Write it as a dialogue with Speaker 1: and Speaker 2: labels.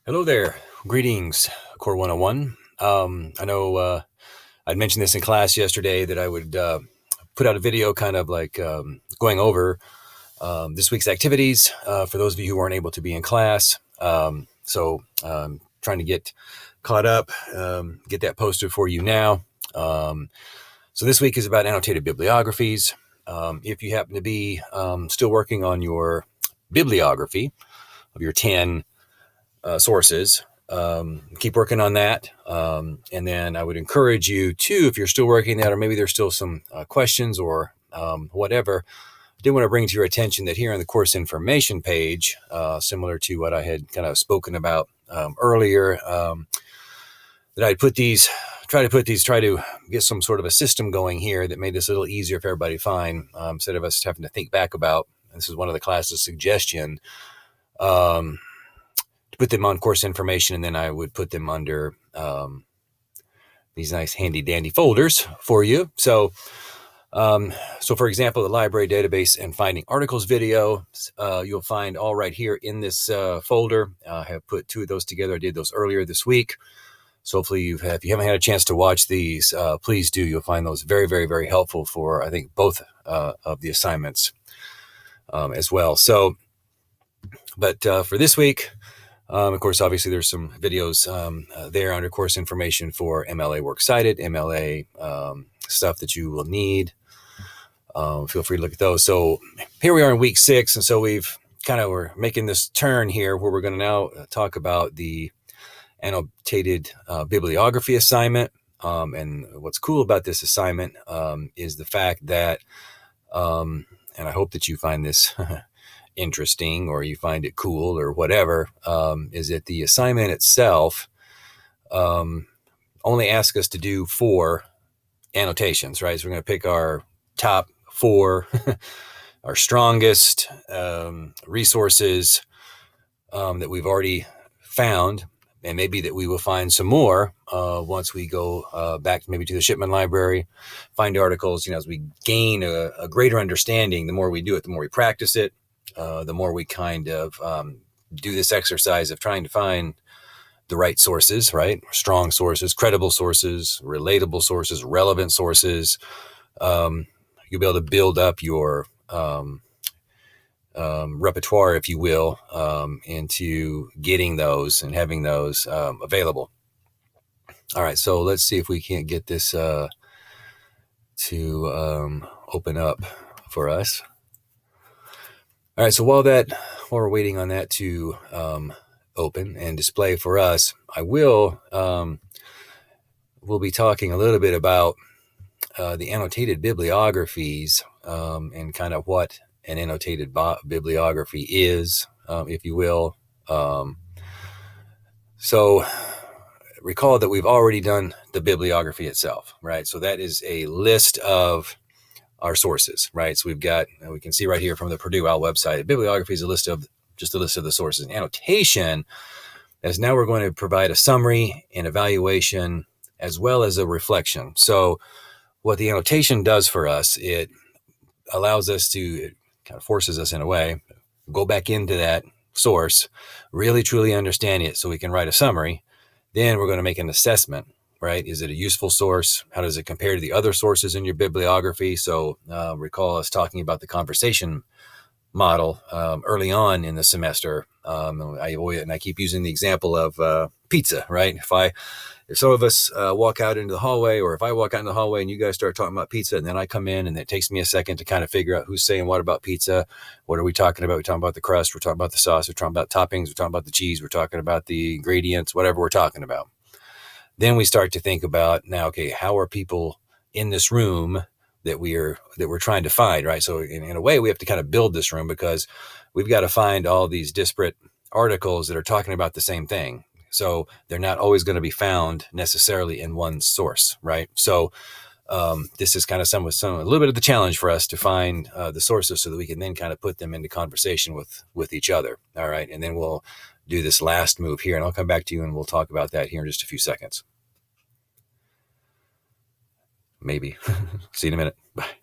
Speaker 1: Hello there. Greetings, Core 101. I know I'd mentioned this in class yesterday that I would put out a video kind of like going over this week's activities for those of you who weren't able to be in class. Trying to get caught up, get that posted for you now. So this week is about annotated bibliographies. If you happen to be still working on your bibliography of your 10 sources, keep working on that. And then I would encourage you too, if you're still working that, or maybe there's still some questions or whatever, I did want to bring to your attention that here on the course information page, similar to what I had kind of spoken about earlier, that I'd try to get some sort of a system going here that made this a little easier for everybody to find, instead of us having to think back about, this is one of the class's suggestion, to put them on course information, and then I would put them under these nice handy dandy folders for you. So for example, the library database and finding articles video, you'll find all right here in this folder. I have put two of those together. I did those earlier this week. So hopefully if you haven't had a chance to watch these, please do. You'll find those very, very, very helpful for, I think, both of the assignments as well. So, but for this week, of course, obviously there's some videos there under course information for MLA Works Cited, MLA stuff that you will need. Feel free to look at those. So here we are in week 6. And so we're making this turn here where we're going to now talk about the annotated bibliography assignment. And what's cool about this assignment is the fact that, and I hope that you find this interesting or you find it cool or whatever, is that the assignment itself only asks us to do 4 annotations, right? So we're going to pick our top 4, our strongest resources that we've already found, and maybe that we will find some more once we go back maybe to the Shipman Library, find articles, as we gain a greater understanding. The more we do it, the more we practice it, the more we kind of do this exercise of trying to find the right sources, right? Strong sources, credible sources, relatable sources, relevant sources. You'll be able to build up your repertoire, if you will, into getting those and having those available. All right, so let's see if we can't get this to open up for us. All right, so while we're waiting on that to open and display for us, we'll be talking a little bit about the annotated bibliographies and kind of what an annotated bibliography is, if you will. So recall that we've already done the bibliography itself, right? So that is a list of our sources, right? So we can see right here from the Purdue OWL website, bibliography is just a list of the sources. Annotation, as now we're going to provide a summary, an evaluation, as well as a reflection. So what the annotation does for us, it allows us to, it kind of forces us in a way, go back into that source, really truly understand it so we can write a summary. Then we're going to make an assessment, right? Is it a useful source? How does it compare to the other sources in your bibliography? So recall us talking about the conversation model early on in the semester. I keep using the example of pizza, right? If some of us walk out into the hallway, or if I walk out into the hallway and you guys start talking about pizza, and then I come in and it takes me a second to kind of figure out who's saying what about pizza. What are we talking about? We're talking about the crust. We're talking about the sauce. We're talking about toppings. We're talking about the cheese. We're talking about the ingredients, whatever we're talking about. Then we start to think about now, okay, how are people in this room that we're trying to find, right? So in a way, we have to kind of build this room because we've got to find all these disparate articles that are talking about the same thing. So they're not always going to be found necessarily in one source, right? So this is kind of a little bit of the challenge for us to find the sources so that we can then kind of put them into conversation with each other. All right, and then we'll do this last move here, and I'll come back to you and we'll talk about that here in just a few seconds. Maybe. See you in a minute. Bye.